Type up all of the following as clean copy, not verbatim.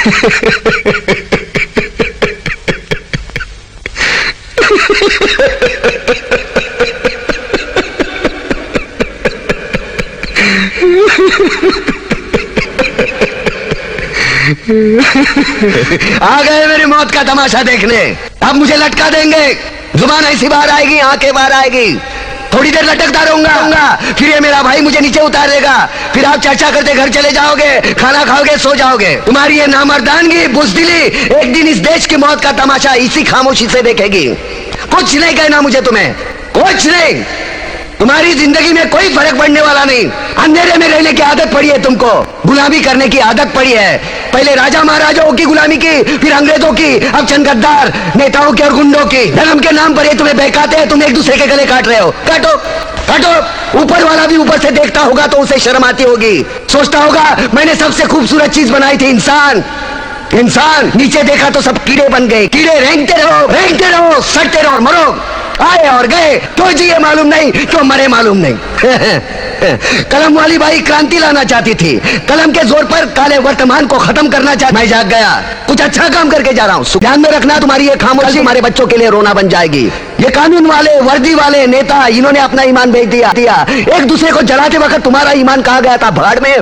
आ गए मेरी मौत का तमाशा देखने। अब मुझे लटका देंगे, जुबान ऐसी बाहर आएगी, आंखें बाहर आएगी, थोड़ी देर लटकता रहूंगा, फिर ये मेरा भाई मुझे नीचे उतार देगा, फिर आप चर्चा करते घर चले जाओगे, खाना खाओगे, सो जाओगे। तुम्हारी ये नामर्दानगी, बुज़दिली एक दिन इस देश की मौत का तमाशा इसी खामोशी से देखेगी। कुछ नहीं कहना मुझे, तुम्हें कुछ नहीं। तुम्हारी जिंदगी में कोई फर्क पड़ने वाला नहीं। अंधेरे में रहने की आदत पड़ी है तुमको, गुलामी करने की आदत पड़ी है। पहले राजा महाराजाओं की गुलामी की, फिर अंग्रेजों की, अब चंद गद्दार नेताओं की और गुंडों की। धर्म के नाम पर ये तुम्हें बहकाते हैं, तुम एक दूसरे के गले काट रहे हो। काटो काटो। ऊपर वाला भी ऊपर से देखता होगा तो उसे शर्म आती होगी, सोचता होगा मैंने सबसे खूबसूरत चीज बनाई थी, इंसान। इंसान नीचे देखा तो सब कीड़े बन गए। कीड़े रेंगते रहो, सड़ते रहो, मरो। आए और गए, क्यों जिए मालूम नहीं, क्यों मरे मालूम नहीं। कलम वाली बाई क्रांति लाना चाहती थी, कलम के जोर पर काले वर्तमान को खत्म करना चाहती। मैं जाग गया, कुछ अच्छा काम करके जा रहा हूँ। ध्यान में रखना, तुम्हारी ये खामोशी तुम्हारे बच्चों के लिए रोना बन जाएगी। ये कानून वाले, वर्दी वाले नेता, इन्होंने अपना ईमान बेच दिया। एक दूसरे को जलाते वक्त तुम्हारा ईमान कहाँ गया था? भाड़ में।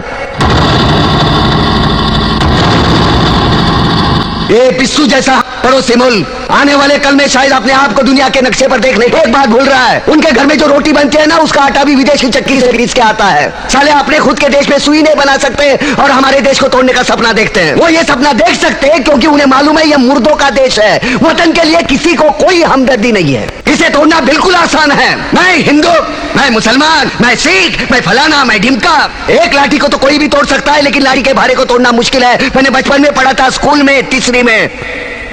ये पिस्सू जैसा पड़ोसी मुल्क आने वाले कल में शायद अपने आप को दुनिया के नक्शे पर देखने एक बात भूल रहा है। उनके घर में जो रोटी बनती है ना, उसका आटा भी विदेशी चक्की से खरीद के आता है। साले अपने खुद के देश में सुई नहीं बना सकते और हमारे देश को तोड़ने का सपना देखते हैं। वो ये सपना देख सकते हैं क्योंकि उन्हें मालूम है ये मुर्दों का देश है। वतन के लिए किसी को कोई हमदर्दी नहीं है। इसे तोड़ना बिल्कुल आसान है। मैं हिंदू, मैं मुसलमान, मैं सिख, मैं फलाना, मैं ढिमका। एक लाठी को तो कोई भी तोड़ सकता है, लेकिन लाठी के भारे को तोड़ना मुश्किल है। मैंने बचपन में पढ़ा था, स्कूल में, तीसरी में।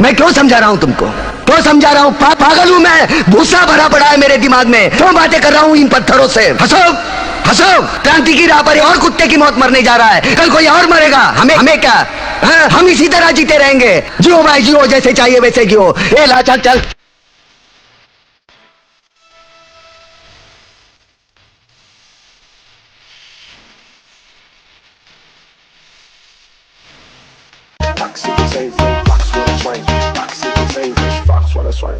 मैं क्यों समझा रहा हूं तुमको, क्यों समझा रहा हूं? पागल हूं मैं, भूसा भरा पड़ा है मेरे दिमाग में। क्यों बातें कर रहा हूं इन पत्थरों से? हंसो। क्रांति की राह पर और कुत्ते की मौत मरने जा रहा है, कल कोई और मरेगा। हमें क्या? हम इसी तरह जीते रहेंगे। जियो भाई जियो, जैसे चाहिए वैसे जियो। ए ला चल। Fox with the same thing, fox with a swing. Fox with the same fish, fox with a swing.